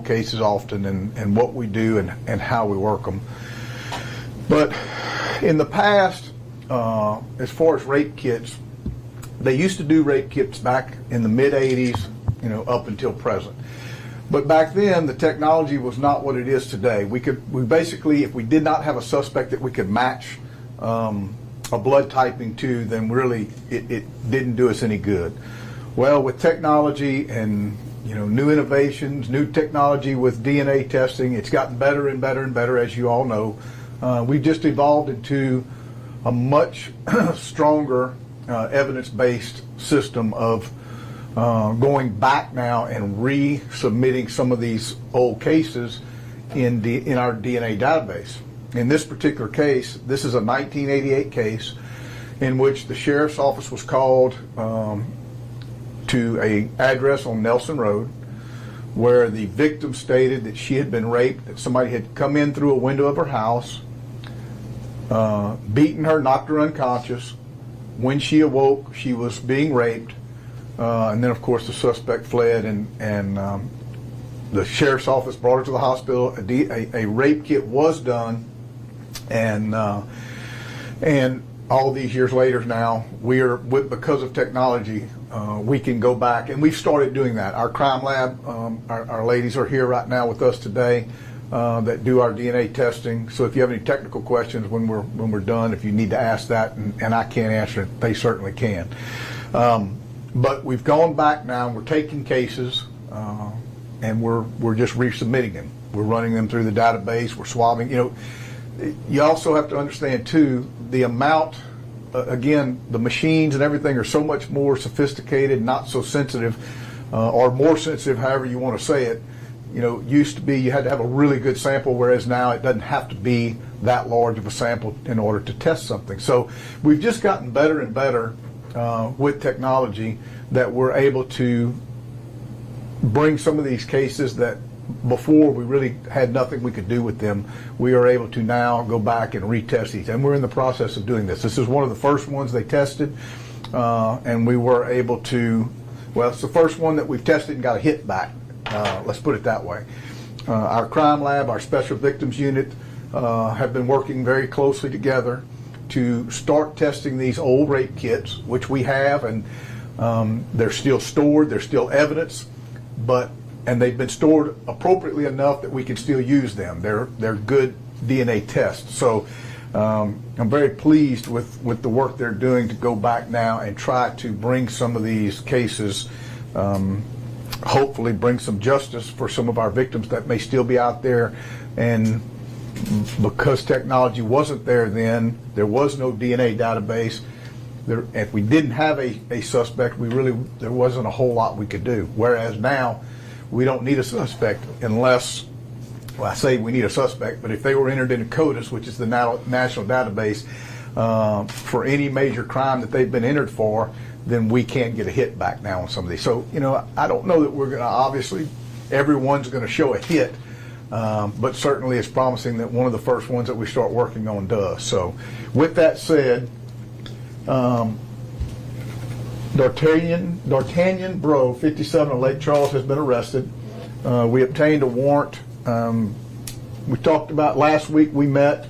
cases often and what we do and how we work them. But in the past, as far as rape kits, they used to do rape kits back in the mid-'80s, up until present. But back then, the technology was not what it is today. We basically, if we did not have a suspect that we could match a blood typing to, then really it didn't do us any good. Well, with technology and new innovations, new technology with DNA testing, it's gotten better and better and better, as you all know. We've just evolved into a much stronger evidence-based system of going back now and resubmitting some of these old cases in our DNA database. In this particular case, this is a 1988 case in which the sheriff's office was called to an address on Nelson Road, where the victim stated that she had been raped, that somebody had come in through a window of her house, beaten her, knocked her unconscious. When she awoke, she was being raped, and then of course the suspect fled, and the sheriff's office brought her to the hospital. A rape kit was done, and all these years later now, because of technology, we can go back, and we've started doing that. Our crime lab, our ladies are here right now with us today that do our DNA testing. So if you have any technical questions when we're done, if you need to ask that, and I can't answer it, they certainly can. But we've gone back now, and we're taking cases, and we're just resubmitting them. We're running them through the database. We're swabbing. You also have to understand too, the amount, again, the machines and everything are so much more sophisticated, not so sensitive, or more sensitive, however you want to say it. Used to be you had to have a really good sample, whereas now it doesn't have to be that large of a sample in order to test something. So we've just gotten better and better with technology, that we're able to bring some of these cases that before we really had nothing we could do with them. We are able to now go back and retest these, and we're in the process of doing this. This is one of the first ones they tested, and we were able to, well, it's the first one that we've tested and got a hit back. Let's put it that way. Our crime lab, our special victims unit have been working very closely together to start testing these old rape kits, which we have, and they're still stored, they're still evidence, and they've been stored appropriately enough that we can still use them. They're good DNA tests. So I'm very pleased with the work they're doing to go back now and try to bring some of these cases, hopefully bring some justice for some of our victims that may still be out there. And because technology wasn't there then, there was no DNA database. If we didn't have a suspect, there wasn't a whole lot we could do. Whereas now, we don't need a suspect unless, well, I say we need a suspect, but if they were entered into CODIS, which is the national database, for any major crime that they've been entered for, then we can't get a hit back now on some of these. So, I don't know that we're going to, obviously, everyone's going to show a hit, but certainly it's promising that one of the first ones that we start working on does. So, with that said, D'Artagnan Bro, 57 of Lake Charles, has been arrested. We obtained a warrant. We talked about last week, we met.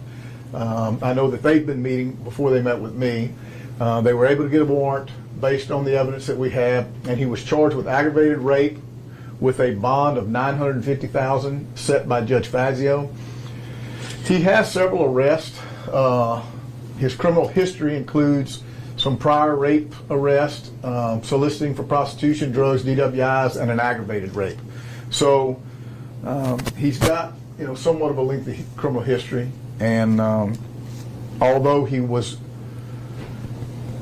I know that they've been meeting before they met with me. They were able to get a warrant based on the evidence that we have, and he was charged with aggravated rape with a bond of $950,000 set by Judge Fazio. He has several arrests. His criminal history includes some prior rape arrests, soliciting for prostitution, drugs, DWIs, and an aggravated rape. So he's got somewhat of a lengthy criminal history, and although he was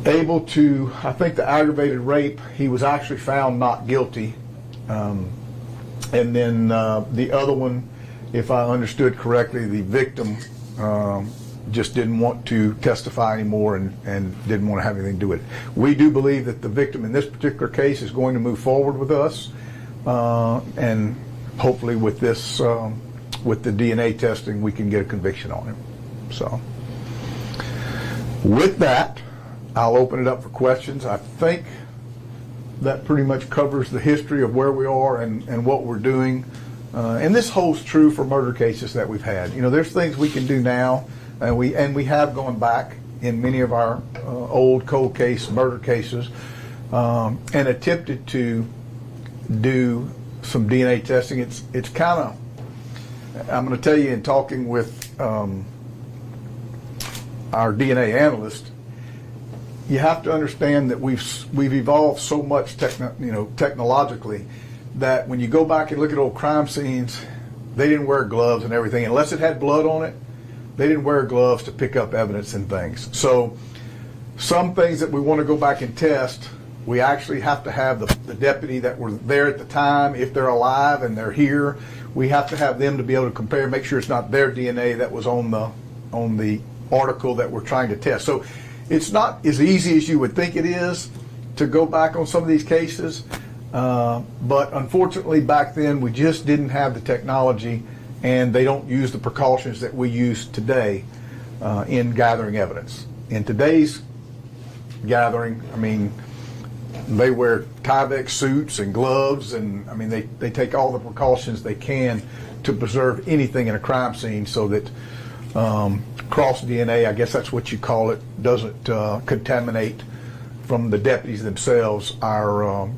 able to, I think the aggravated rape, he was actually found not guilty. And then the other one, if I understood correctly, the victim just didn't want to testify anymore and didn't want to have anything to do with it. We do believe that the victim in this particular case is going to move forward with us, and hopefully with this, with the DNA testing, we can get a conviction on him. So, with that, I'll open it up for questions. I think that pretty much covers the history of where we are and what we're doing. and this holds true for murder cases that we've had. You know, there's things we can do now, and we have gone back in many of our old cold case murder cases and attempted to do some DNA testing. It's kind of, I'm going to tell you, in talking with our DNA analyst, you have to understand that we've evolved so much technologically, that when you go back and look at old crime scenes, they didn't wear gloves and everything. Unless it had blood on it, they didn't wear gloves to pick up evidence and things. So some things that we want to go back and test, we actually have to have the deputy that were there at the time, if they're alive and they're here, we have to have them to be able to compare, make sure it's not their DNA that was on the article that we're trying to test. So it's not as easy as you would think it is to go back on some of these cases, but unfortunately back then we just didn't have the technology, and they don't use the precautions that we use today in gathering evidence. In today's gathering, I mean, they wear Tyvek suits and gloves, and I mean they take all the precautions they can to preserve anything in a crime scene so that cross DNA, I guess that's what you call it, doesn't contaminate from the deputies themselves our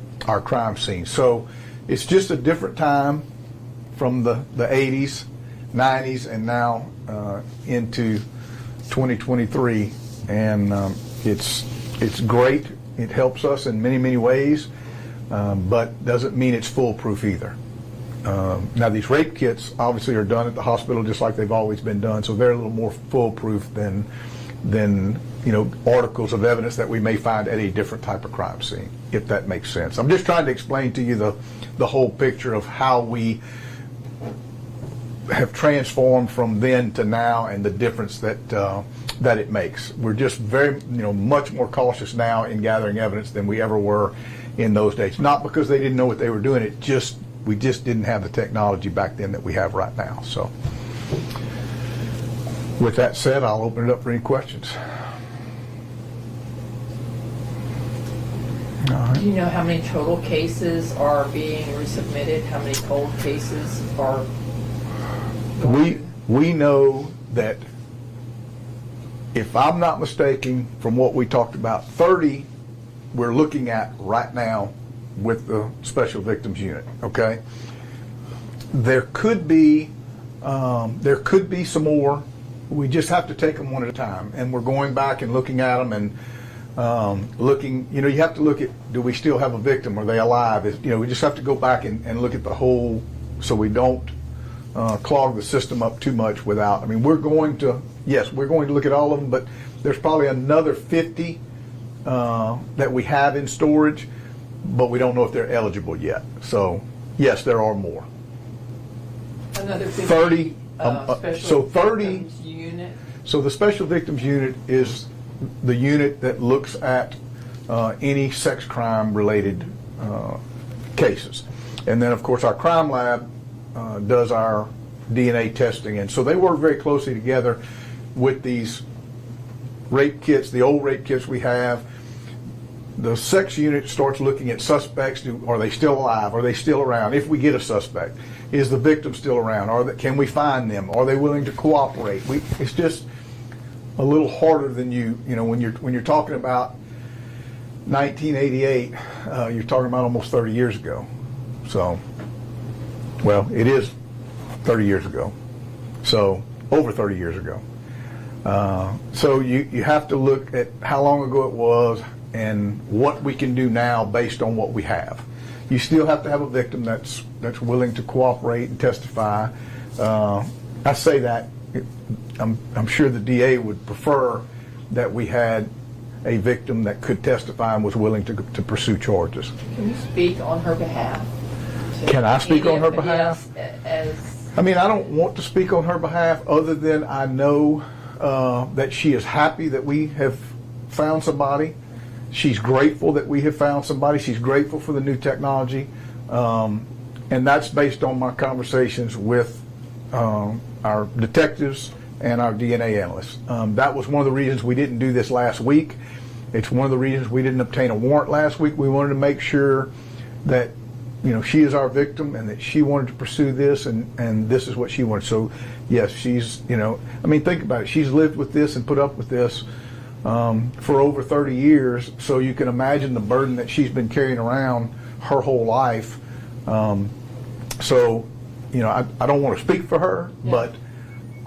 crime scene. So it's just a different time from the 80s, 90s, and now into 2023, and it's great. It helps us in many, many ways, but doesn't mean it's foolproof either. Now these rape kits obviously are done at the hospital just like they've always been done, so they're a little more foolproof than articles of evidence that we may find at a different type of crime scene, if that makes sense. I'm just trying to explain to you the whole picture of how we have transformed from then to now and the difference that it makes. We're just very, much more cautious now in gathering evidence than we ever were in those days. Not because they didn't know what they were doing, we just didn't have the technology back then that we have right now. So with that said, I'll open it up for any questions. All right. Do you know how many total cases are being resubmitted? How many cold cases are We know that, if I'm not mistaken, from what we talked about, 30 we're looking at right now with the Special Victims Unit. Okay, there could be some more. We just have to take them one at a time, and we're going back and looking at them and looking. You have to look at, do we still have a victim? Are they alive? We just have to go back and look at the whole, so we don't clog the system up too much without. I mean, we're going to look at all of them, but there's probably another 50 that we have in storage, but we don't know if they're eligible yet. So yes, there are more. Another 50, 30. So 30. Victims unit. So the Special Victims Unit is the unit that looks at any sex crime related cases, and then of course our crime lab does our DNA testing, and so they work very closely together with these rape kits, the old rape kits we have. The sex unit starts looking at suspects. Are they still alive? Are they still around? If we get a suspect, is the victim still around? Can we find them? Are they willing to cooperate? It's just a little harder than when you're talking about 1988. You're talking about almost 30 years ago. So, well, it is 30 years ago. So over 30 years ago. So you have to look at how long ago it was and what we can do now based on what we have. You still have to have a victim that's willing to cooperate and testify. I say that, I'm sure the DA would prefer that we had a victim that could testify and was willing to pursue charges. Can you speak on her behalf? Can I speak on her behalf? Yes, I mean, I don't want to speak on her behalf other than I know that she is happy that we have found somebody. She's grateful that we have found somebody. She's grateful for the new technology. And that's based on my conversations with our detectives and our DNA analysts. That was one of the reasons we didn't do this last week. It's one of the reasons we didn't obtain a warrant last week. We wanted to make sure that she is our victim and that she wanted to pursue this and this is what she wanted. So yes, she's, think about it. She's lived with this and put up with this for over 30 years. So you can imagine the burden that she's been carrying around her whole life. So, I don't want to speak for her, but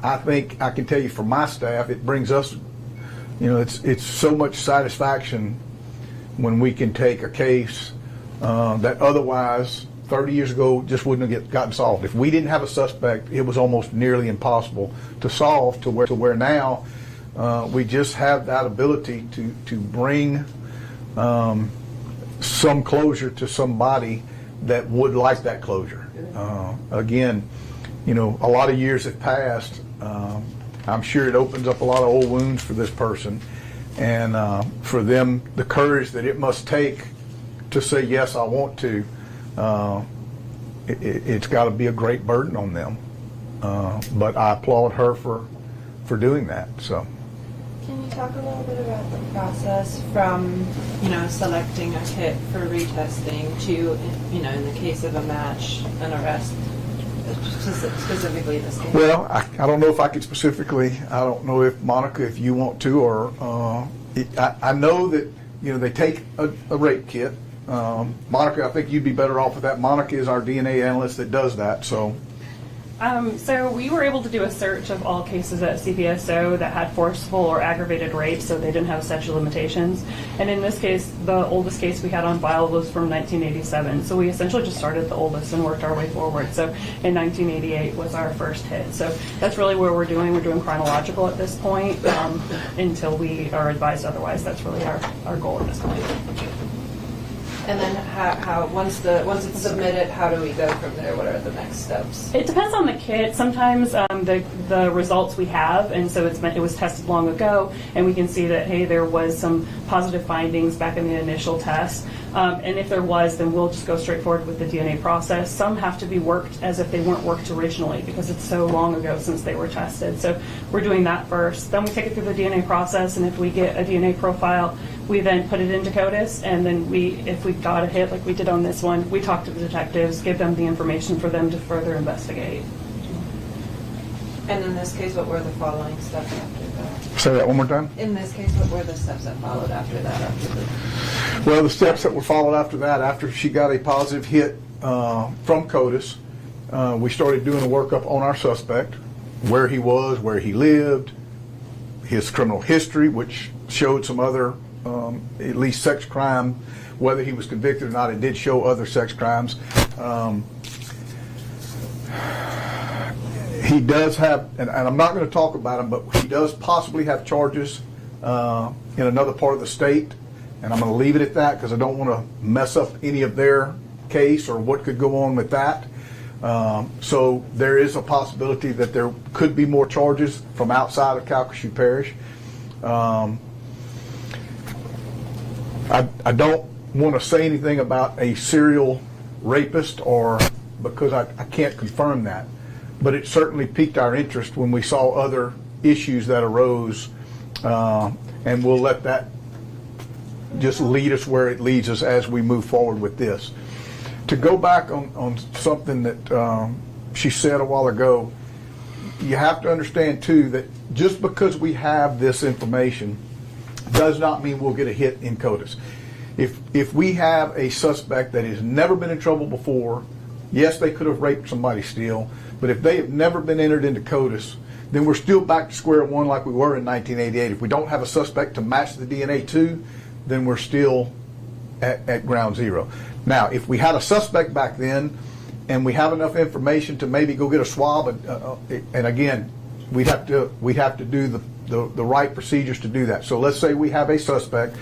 I think I can tell you for my staff, it brings us, it's so much satisfaction when we can take a case that otherwise 30 years ago just wouldn't have gotten solved. If we didn't have a suspect, it was almost nearly impossible to solve to where now we just have that ability to bring some closure to somebody that would like that closure. Again, a lot of years have passed. I'm sure it opens up a lot of old wounds for this person, and for them, the courage that it must take to say, yes, I want to, it's got to be a great burden on them. But I applaud her for doing that. So. Can you talk a little bit about the process from, selecting a kit for retesting to, in the case of a match, an arrest, specifically this case? Well, I don't know if I could specifically. I don't know if Monica, if you want to, or I know that they take a rape kit. Monica, I think you'd be better off with that. Monica is our DNA analyst that does that. So we were able to do a search of all cases at CPSO that had forceful or aggravated rape, so they didn't have statute of limitations. And in this case, the oldest case we had on file was from 1987. So we essentially just started the oldest and worked our way forward. So in 1988 was our first hit. So that's really where we're doing. We're doing chronological at this point until we are advised otherwise. That's really our goal at this point. And then how once it's submitted, how do we go from there? What are the next steps? It depends on the kit. Sometimes the results we have, and so it was tested long ago, and we can see that, hey, there was some positive findings back in the initial test. And if there was, then we'll just go straight forward with the DNA process. Some have to be worked as if they weren't worked originally because it's so long ago since they were tested. So we're doing that first. Then we take it through the DNA process, and if we get a DNA profile, we then put it into CODIS, and then if we got a hit like we did on this one, we talk to the detectives, give them the information for them to further investigate. And in this case, what were the following steps after that? Say that one more time. In this case, what were the steps that followed after that? Well, the steps that were followed after that, after she got a positive hit from CODIS, we started doing a workup on our suspect, where he was, where he lived, his criminal history, which showed some other, at least sex crime, whether he was convicted or not. It did show other sex crimes. He does have, and I'm not going to talk about him, but he does possibly have charges in another part of the state, and I'm going to leave it at that because I don't want to mess up any of their case or what could go on with that. So there is a possibility that there could be more charges from outside of Calcasieu Parish. I don't want to say anything about a serial rapist, or because I can't confirm that, but it certainly piqued our interest when we saw other issues that arose, and we'll let that just lead us where it leads us as we move forward with this. To go back on something that she said a while ago, you have to understand too that just because we have this information does not mean we'll get a hit in CODIS. If we have a suspect that has never been in trouble before, yes, they could have raped somebody still, but if they have never been entered into CODIS, then we're still back to square one like we were in 1988. If we don't have a suspect to match the DNA to, then we're still at ground zero. Now, if we had a suspect back then and we have enough information to maybe go get a swab, and again, we'd have to do the right procedures to do that. So let's say we have a suspect,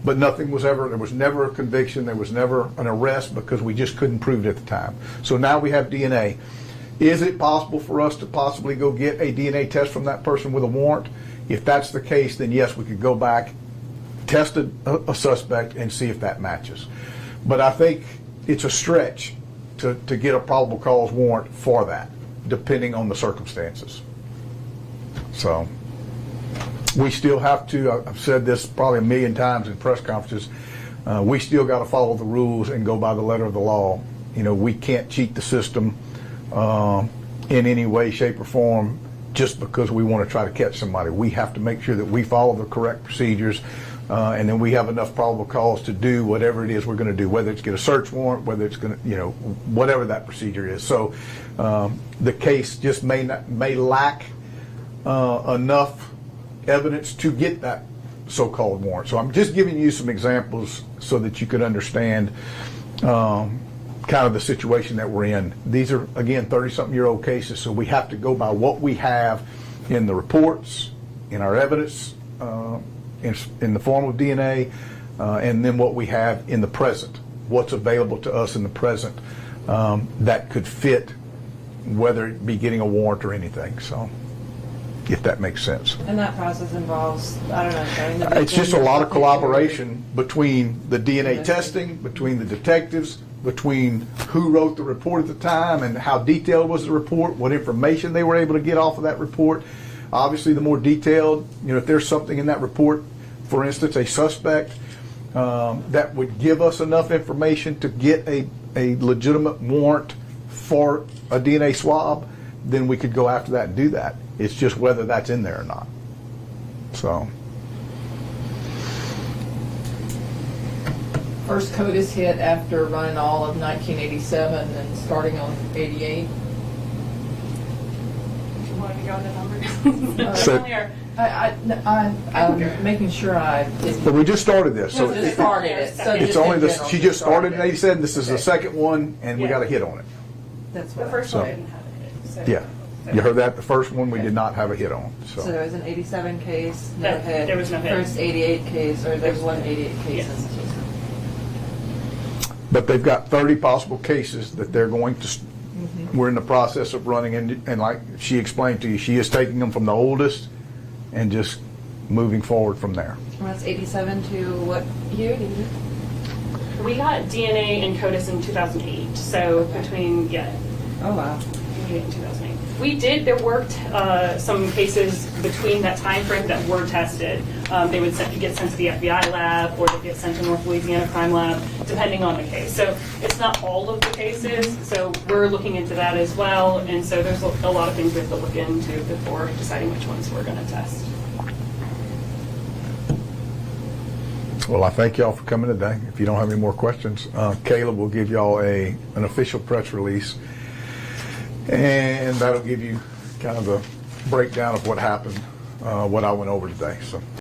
but there was never a conviction, there was never an arrest because we just couldn't prove it at the time. So now we have DNA. Is it possible for us to possibly go get a DNA test from that person with a warrant? If that's the case, then yes, we could go back, test a suspect, and see if that matches. But I think it's a stretch to get a probable cause warrant for that, depending on the circumstances. So we still have to, I've said this probably a million times in press conferences, we still got to follow the rules and go by the letter of the law. You know, we can't cheat the system in any way, shape, or form just because we want to try to catch somebody. We have to make sure that we follow the correct procedures, and then we have enough probable cause to do whatever it is we're going to do, whether it's get a search warrant, whether it's going to, you know, whatever that procedure is. So the case just may lack enough evidence to get that so-called warrant. So I'm just giving you some examples so that you could understand kind of the situation that we're in. These are, again, 30-something-year-old cases, so we have to go by what we have in the reports, in our evidence, in the form of DNA, and then what we have in the present, what's available to us in the present that could fit, whether it be getting a warrant or anything. So, if that makes sense. And that process involves, I don't know, starting the It's just a lot of collaboration between the DNA testing, between the detectives, between who wrote the report at the time and how detailed was the report, what information they were able to get off of that report. Obviously, the more detailed, you know, if there's something in that report, for instance, a suspect, that would give us enough information to get a legitimate warrant for a DNA swab, then we could go after that and do that. It's just whether that's in there or not. So. First CODIS hit after running all of 1987 and starting on 88. You want to go into numbers? So- I'm making sure I didn't. But we just started this, so Just started it. So it's just only in this. general, She just started in started. 87. This is the Okay. second one, and we Yeah. got a hit on it. That's The what first So- one didn't have a hit. So. Yeah, you heard that. The first one we did not have a hit on. So there was an 87 case, no That- hit. there was no hit. First 88 case, or there's one 88 case. Yes. But they've got 30 possible cases that they're going to. We're in the process of running, and like she explained to you, she is taking them from the oldest and just moving forward from there. And that's 87 to what year? Do you- We got DNA and CODIS in 2008. So between, Oh, wow. 2008 and 2008. There were some cases between that time frame that were tested. They would get sent to the FBI lab, or they'd get sent to North Louisiana Crime Lab, depending on the case. So it's not all of the cases, so we're looking into that as well. And so there's a lot of things we have to look into before deciding which ones we're going to test. Well, I thank y'all for coming today. If you don't have any more questions, Caleb will give y'all an official press release, and that'll give you kind of a breakdown of what happened, what I went over today. So.